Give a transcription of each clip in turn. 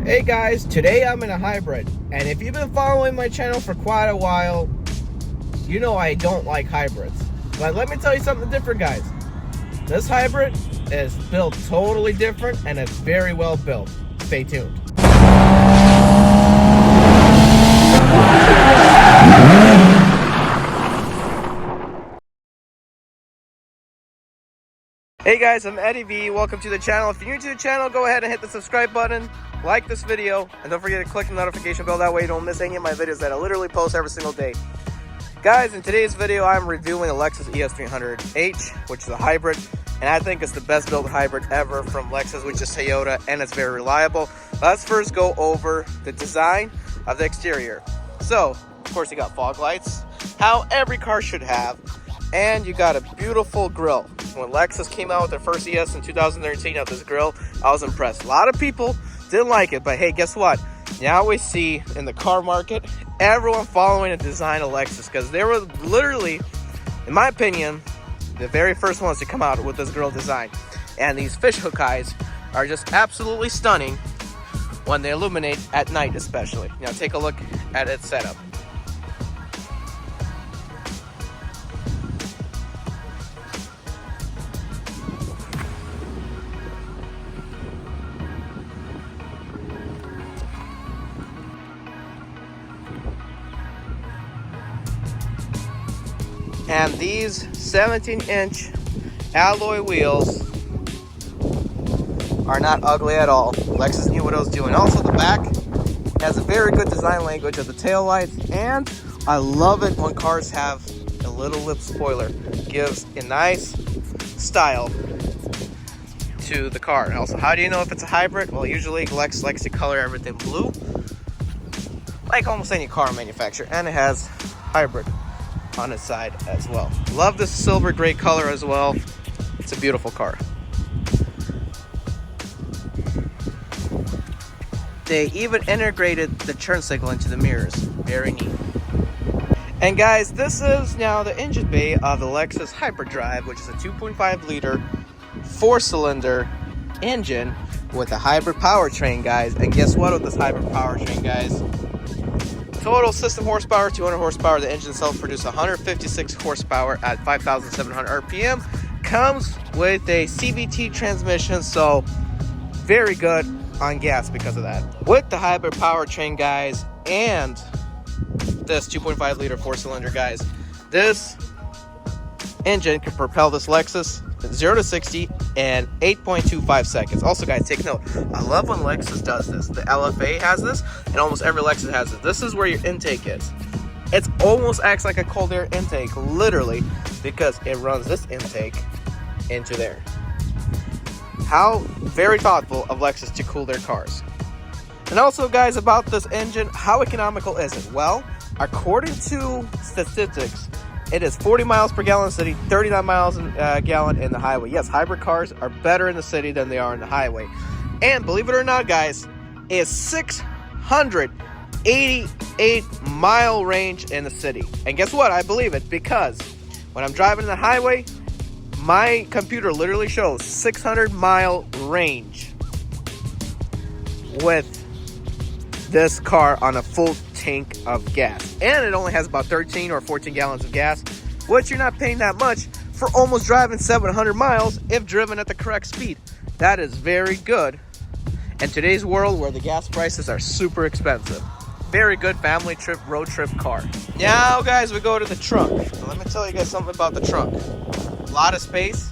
Hey guys, today I'm in a hybrid, and if you've been following my channel for quite a while, you know I don't like hybrids. But let me tell you something different, guys. This hybrid is built totally different, and it's very well built. Stay tuned. Hey guys, I'm Eddie V. Welcome to the channel. If you're new to the channel, go ahead and hit the subscribe button, like this video, and don't forget to click the notification bell. That way you don't miss any of my videos that I literally post every single day. Guys, in today's video, I'm reviewing the Lexus ES300h, which is a hybrid, and I think it's the best built hybrid ever from Lexus, which is Toyota, and it's very reliable. Let's first go over the design of the exterior. So, of course, you got fog lights, how every car should have, and you got a beautiful grille. When Lexus came out with their first ES in 2013 of this grille, I was impressed. A lot of people didn't like it, but hey, guess what? Now we see in the car market, everyone following the design of Lexus, because they were literally, in my opinion, the very first ones to come out with this grille design. And these fishhook eyes are just absolutely stunning when they illuminate at night, especially. Now take a look at its setup. And these 17-inch alloy wheels are not ugly at all. Lexus knew what it was doing. Also, the back has a very good design language of the tail lights, and I love it when cars have a little lip spoiler. It gives a nice style to the car. And also, how do you know if it's a hybrid? Well, usually Lexus likes to color everything blue, like almost any car manufacturer, and it has hybrid on its side as well. Love this silver gray color as well. It's a beautiful car. They even integrated the turn signal into the mirrors. Very neat. And guys, this is now the engine bay of the Lexus Hyperdrive, which is a 2.5 liter 4-cylinder engine with a hybrid powertrain, guys. And guess what with this hybrid powertrain, guys? Total system horsepower, 200 horsepower. The engine itself produces 156 horsepower at 5,700 RPM. Comes with a CVT transmission, so very good on gas because of that. With the hybrid powertrain, guys, and this 2.5 liter 4-cylinder, guys, this engine can propel this Lexus 0 to 60 in 8.25 seconds. Also, guys, take note. I love when Lexus does this. The LFA has this, and almost every Lexus has it. This is where your intake is. It almost acts like a cold air intake, literally, because it runs this intake into there. How very thoughtful of Lexus to cool their cars. And also, guys, about this engine, how economical is it? Well, according to statistics, it is 40 miles per gallon in the city, 39 miles per gallon in the highway. Yes, hybrid cars are better in the city than they are in the highway. And believe it or not, guys, it's 688 mile range in the city. And guess what? I believe it, because when I'm driving the highway, my computer literally shows 600-mile range with this car on a full tank of gas. And it only has about 13 or 14 gallons of gas, which you're not paying that much for almost driving 700 miles if driven at the correct speed. That is very good in today's world where the gas prices are super expensive. Very good family trip, road trip car. Now, guys, we go to the trunk. So let me tell you guys something about the trunk. A lot of space,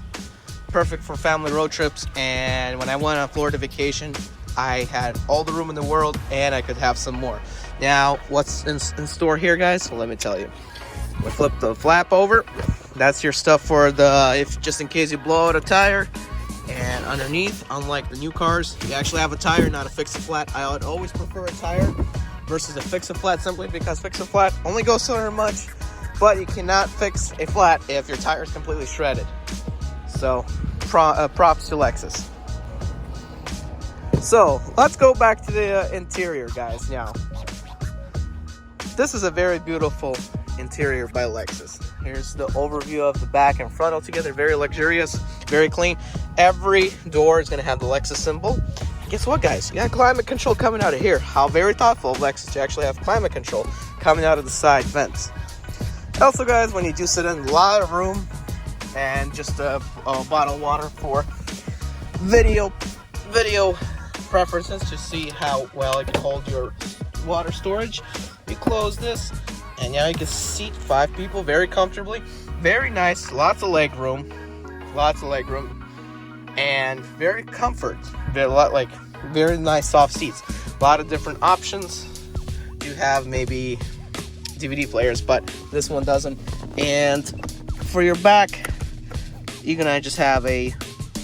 perfect for family road trips. And when I went on Florida vacation, I had all the room in the world, and I could have some more. Now, what's in store here, guys? Well, let me tell you. We flip the flap over. That's your stuff for the, if just in case you blow out a tire. And underneath, unlike the new cars, you actually have a tire, not a fix-a-flat. I would always prefer a tire versus a fix-a-flat, simply because fix-a-flat only goes so much, but you cannot fix a flat if your tire is completely shredded. So, props to Lexus. So, let's go back to the interior, guys. Now, this is a very beautiful interior by Lexus. Here's the overview of the back and front altogether. Very luxurious, very clean. Every door is going to have the Lexus symbol. guess what, guys? You got climate control coming out of here. How very thoughtful of Lexus to actually have climate control coming out of the side vents. Also, guys, when you do sit in, a lot of room, and just a bottle of water for video preferences to see how well it can hold your water storage. You close this, and now you can seat 5 people very comfortably. Very nice, lots of leg room, and very comfort. Very nice soft seats. A lot of different options. You have maybe DVD players, but this one doesn't. And for your back, you're gonna just have a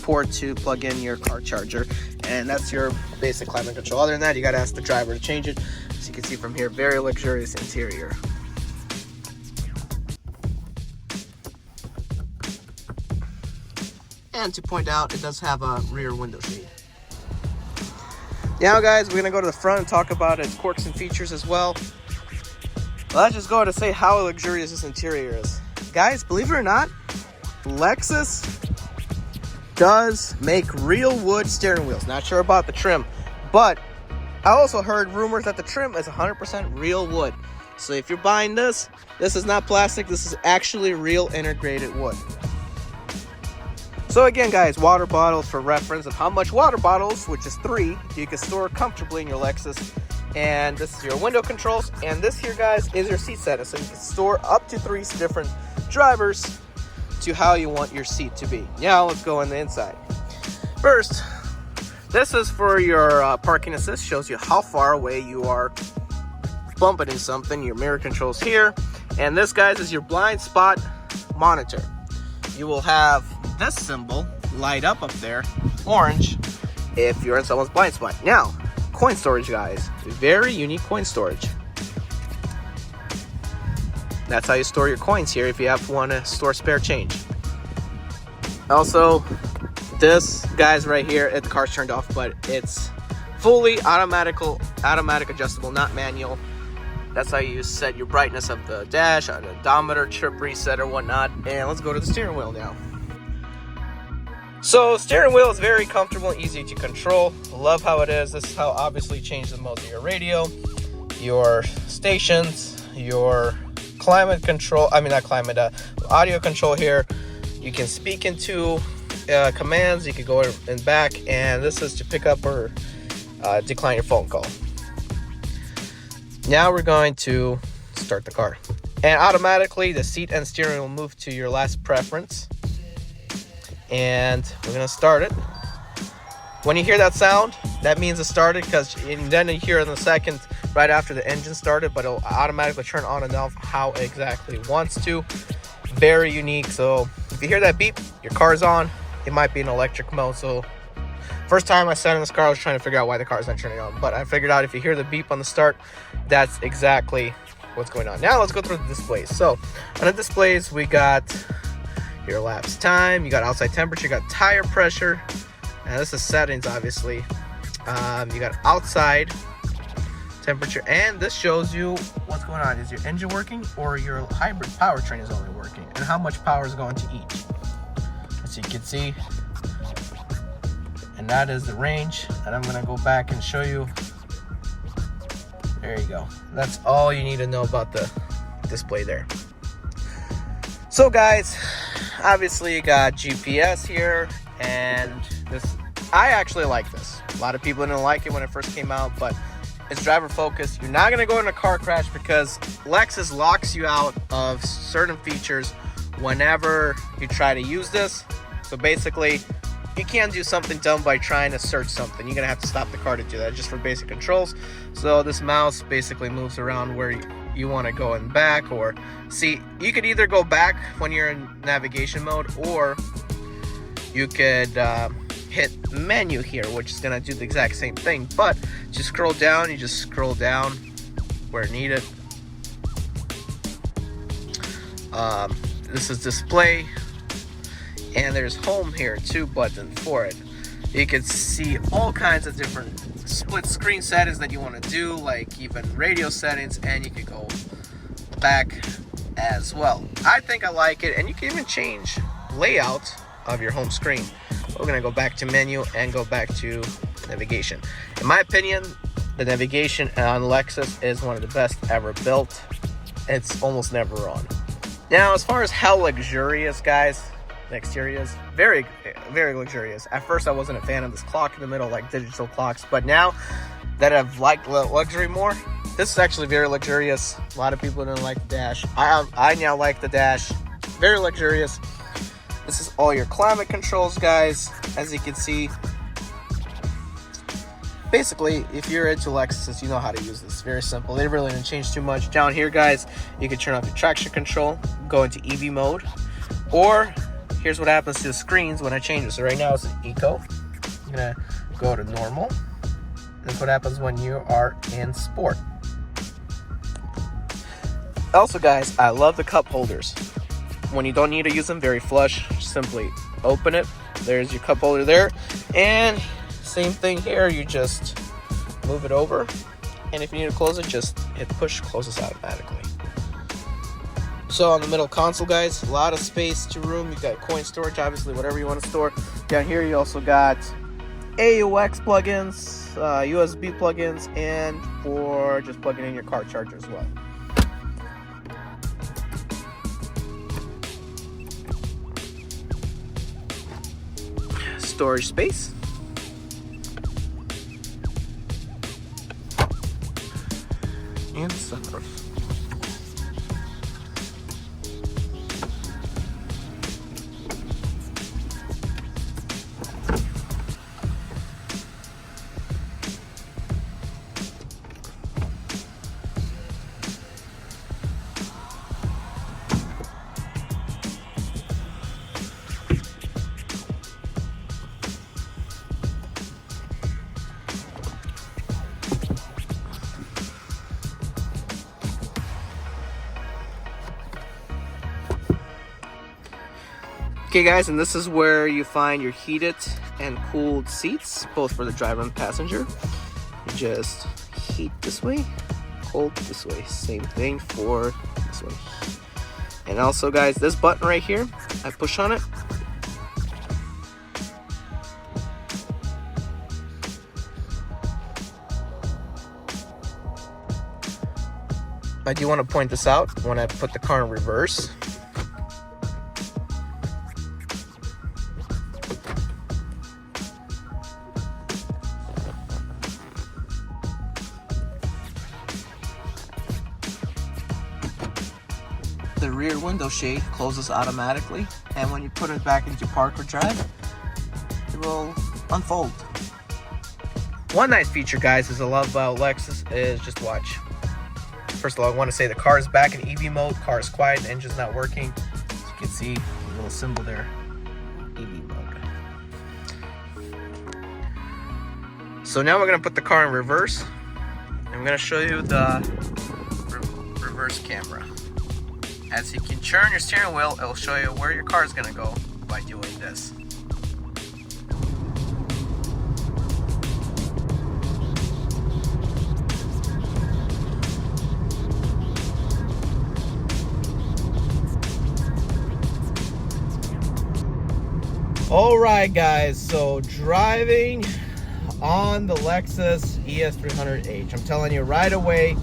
port to plug in your car charger, and that's your basic climate control. Other than that, you gotta ask the driver to change it. So you can see from here, very luxurious interior. And to point out, it does have a rear window shade. Now, guys, we're gonna go to the front and talk about its quirks and features as well. Let's just go to say how luxurious this interior is. Guys, believe it or not, Lexus does make real wood steering wheels. Not sure about the trim, but I also heard rumors that the trim is 100% real wood. So if you're buying this is not plastic, this is actually real integrated wood. So again, guys, water bottles for reference of how much water bottles, which is 3, you can store comfortably in your Lexus. And this is your window controls, and this here, guys, is your seat setting. So you can store up to 3 different drivers to how you want your seat to be. Now let's go on the inside. First, this is for your parking assist. Shows you how far away you are bumping into something. Your mirror controls here. And this, guys, is your blind spot monitor. You will have this symbol light up there, orange, if you're in someone's blind spot. Now, coin storage, guys. Very unique coin storage. That's how you store your coins here if you want to store spare change. Also, this, guys, right here, the car's turned off, but it's fully automatic adjustable, not manual. That's how you set your brightness of the dash, an odometer, trip reset, or whatnot. And let's go to the steering wheel now. So, steering wheel is very comfortable and easy to control. Love how it is. This is how obviously change the modes of your radio, your stations, your climate control, audio control here. You can speak into commands. You can go and back, and this is to pick up or decline your phone call. Now we're going to start the car, and automatically the seat and steering will move to your last preference. And we're gonna start it. When you hear that sound, that means it started, because then you hear it in a second right after the engine started, but it'll automatically turn on and off how exactly it wants to. Very unique. So if you hear that beep, your car's on. It might be in electric mode. So first time I sat in this car, I was trying to figure out why the car's not turning on, but I figured out if you hear the beep on the start, that's exactly what's going on. Now let's go through the displays. So on the displays, we got your elapsed time, you got outside temperature, you got tire pressure, and this is settings, obviously. You got outside temperature, and this shows you what's going on. Is your engine working, or your hybrid powertrain is only working, and how much power is going to each, as you can see. And that is the range, and I'm going to go back and show you. There you go. That's all you need to know about the display there. So, guys, obviously you got GPS here, and this, I actually like this. A lot of people didn't like it when it first came out, but it's driver focused. You're not going to go in a car crash, because Lexus locks you out of certain features whenever you try to use this. So basically, you can't do something dumb by trying to search something. You're going to have to stop the car to do that, just for basic controls. So this mouse basically moves around where you want to go and back, or see, you could either go back when you're in navigation mode, or you could hit menu here, which is going to do the exact same thing, but just scroll down. You just scroll down where needed. This is display, and there's home here, 2 buttons for it. You can see all kinds of different split screen settings that you want to do, like even radio settings, and you can go back as well. I think I like it, and you can even change layout of your home screen. We're gonna go back to menu and go back to navigation. In my opinion, the navigation on Lexus is one of the best ever built. It's almost never on. Now, as far as how luxurious, guys, the exterior is very, very luxurious. At first, I wasn't a fan of this clock in the middle, like digital clocks, but now that I've liked luxury more, this is actually very luxurious. A lot of people didn't like the dash. I now like the dash. Very luxurious. This is all your climate controls, guys, as you can see. Basically, if you're into Lexus, you know how to use this. Very simple. They really didn't change too much. Down here, guys, you can turn off your traction control, go into EV mode, or here's what happens to the screens when I change it. So right now it's in Eco. I'm gonna go to normal. That's what happens when you are in Sport. Also, guys, I love the cup holders. When you don't need to use them, very flush, simply open it. There's your cup holder there. And same thing here, you just move it over, and if you need to close it, just hit push, closes automatically. So on the middle console, guys, a lot of space to room. You got coin storage, obviously, whatever you want to store. Down here, you also got AUX plugins, USB plugins, and for just plugging in your car charger as well. Storage space. And sunroof. Okay, guys, and this is where you find your heated and cooled seats, both for the driver and passenger. You just heat this way, cold this way. Same thing for this way. And also, guys, this button right here, I push on it. I do want to point this out when I put the car in reverse. The rear window shade closes automatically, and when you put it back into park or drive, it will unfold. One nice feature, guys, is I love about Lexus is just watch. First of all, I want to say the car is back in EV mode. Car is quiet, the engine's not working. As you can see, a little symbol there, EV mode. So now we're going to put the car in reverse. I'm going to show you the reverse camera. As you can turn your steering wheel, it'll show you where your car is going to go by doing this. Alright, guys, so driving on the Lexus ES300h. I'm telling you right away,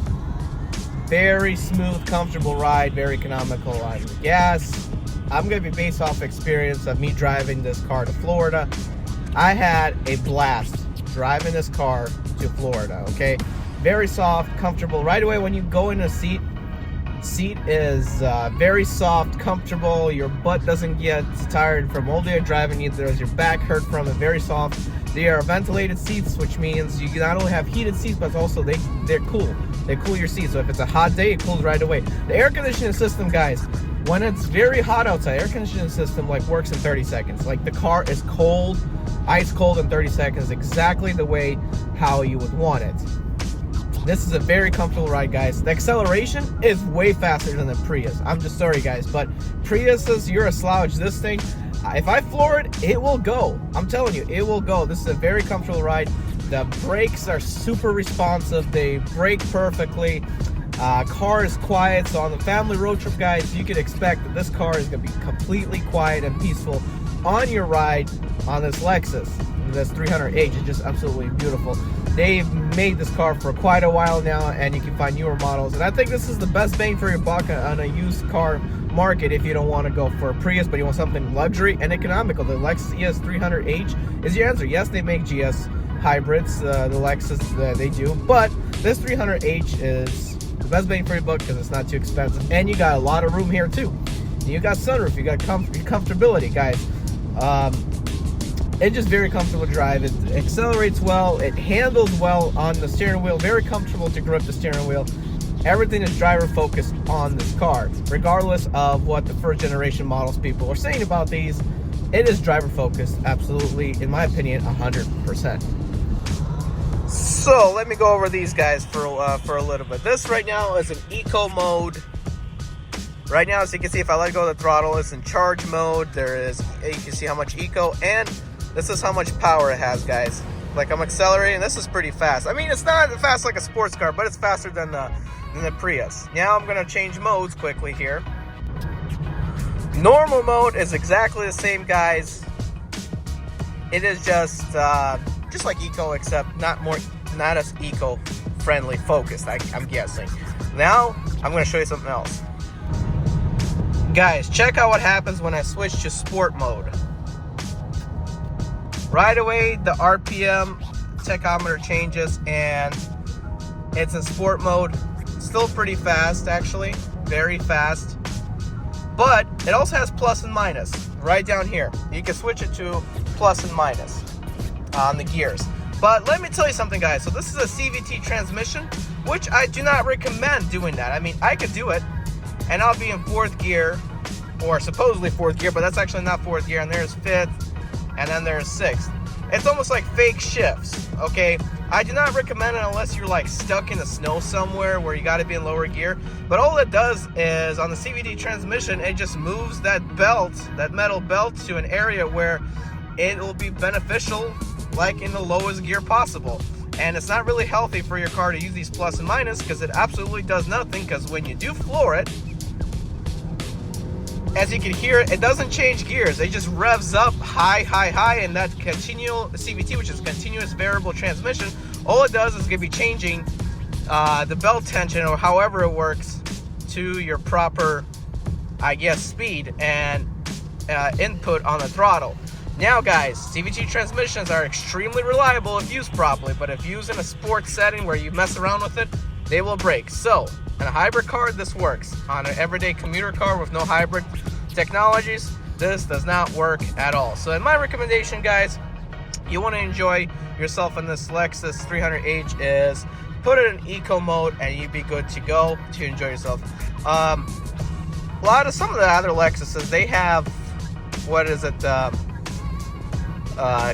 very smooth, comfortable ride, very economical on the gas. I'm going to be based off experience of me driving this car to Florida. I had a blast driving this car to Florida, okay? Very soft, comfortable. Right away when you go in a seat is very soft, comfortable. Your butt doesn't get tired from all day driving, neither does your back hurt from it. Very soft. They are ventilated seats, which means you not only have heated seats, but also they're cool. They cool your seats. So if it's a hot day, it cools right away. The air conditioning system, guys, when it's very hot outside, air conditioning system like works in 30 seconds. Like the car is cold, ice cold in 30 seconds, exactly the way how you would want it. This is a very comfortable ride, guys. The acceleration is way faster than the Prius. I'm just sorry, guys, but Priuses, you're a slouch. This thing, if I floor it, it will go. I'm telling you, it will go. This is a very comfortable ride. The brakes are super responsive. They brake perfectly. Car is quiet. So on the family road trip, guys, you can expect that this car is going to be completely quiet and peaceful on your ride on this Lexus. this 300H is just absolutely beautiful. They've made this car for quite a while now, and you can find newer models. And I think this is the best bang for your buck on a used car market if you don't want to go for a Prius, but you want something luxury and economical. The Lexus ES300H is your answer. Yes, they make GS hybrids, the Lexus, they do, but this 300H is the best bang for your buck because it's not too expensive, and you got a lot of room here too. You got sunroof, you got comfortability, guys. It's just very comfortable to drive. It accelerates well, it handles well on the steering wheel, very comfortable to grip the steering wheel. Everything is driver focused on this car, regardless of what the first generation models people are saying about these. It is driver focused, absolutely, in my opinion, 100%. So let me go over these guys for a little bit. This right now is an eco mode. Right now, as you can see, if I let go of the throttle, it's in charge mode. You can see how much eco, and this is how much power it has, guys. Like, I'm accelerating, this is pretty fast. I mean, it's not fast like a sports car, but it's faster than the Prius. Now I'm gonna change modes quickly here. Normal mode is exactly the same, guys. It is just like eco, except not as eco-friendly focused, I'm guessing. Now I'm gonna show you something else. Guys, check out what happens when I switch to sport mode. Right away, the RPM tachometer changes and it's in sport mode. Still pretty fast, actually, very fast. But it also has plus and minus right down here. You can switch it to plus and minus on the gears. But let me tell you something, guys. So this is a CVT transmission, which I do not recommend doing that. I mean, I could do it, and I'll be in fourth gear, or supposedly fourth gear, but that's actually not fourth gear, and there's fifth, and then there's sixth. It's almost like fake shifts, okay? I do not recommend it unless you're like stuck in the snow somewhere where you got to be in lower gear. But all it does is on the CVT transmission, it just moves that belt, that metal belt, to an area where it will be beneficial, like in the lowest gear possible. And it's not really healthy for your car to use these plus and minus, because it absolutely does nothing. Because when you do floor it, as you can hear, it doesn't change gears. It just revs up high, high, high, and that continual CVT, which is continuous variable transmission, all it does is going to be changing the belt tension, or however it works, to your proper, I guess, speed and input on the throttle. Now, guys, CVT transmissions are extremely reliable if used properly, but if used in a sports setting where you mess around with it, they will break. So, in a hybrid car, this works. On an everyday commuter car with no hybrid technologies, this does not work at all. So in my recommendation, guys, you want to enjoy yourself in this Lexus 300H, is put it in eco mode and you'd be good to go to enjoy yourself. Some of the other Lexuses, they have, what is it,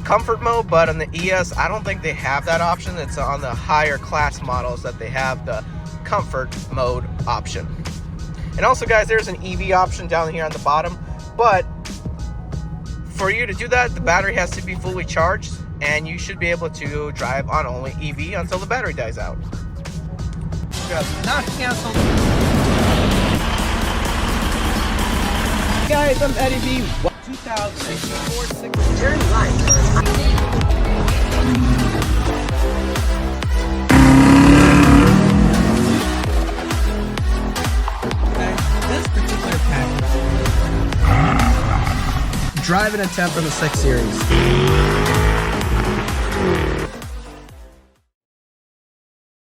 comfort mode, but on the ES, I don't think they have that option. It's on the higher class models that they have the comfort mode option. And also, guys, there's an EV option down here on the bottom, but for you to do that, the battery has to be fully charged, and you should be able to drive on only EV until the battery dies out. Not canceled. Guys, I'm Eddie B. 2004 turn right. Drive and attempt on the 6 Series.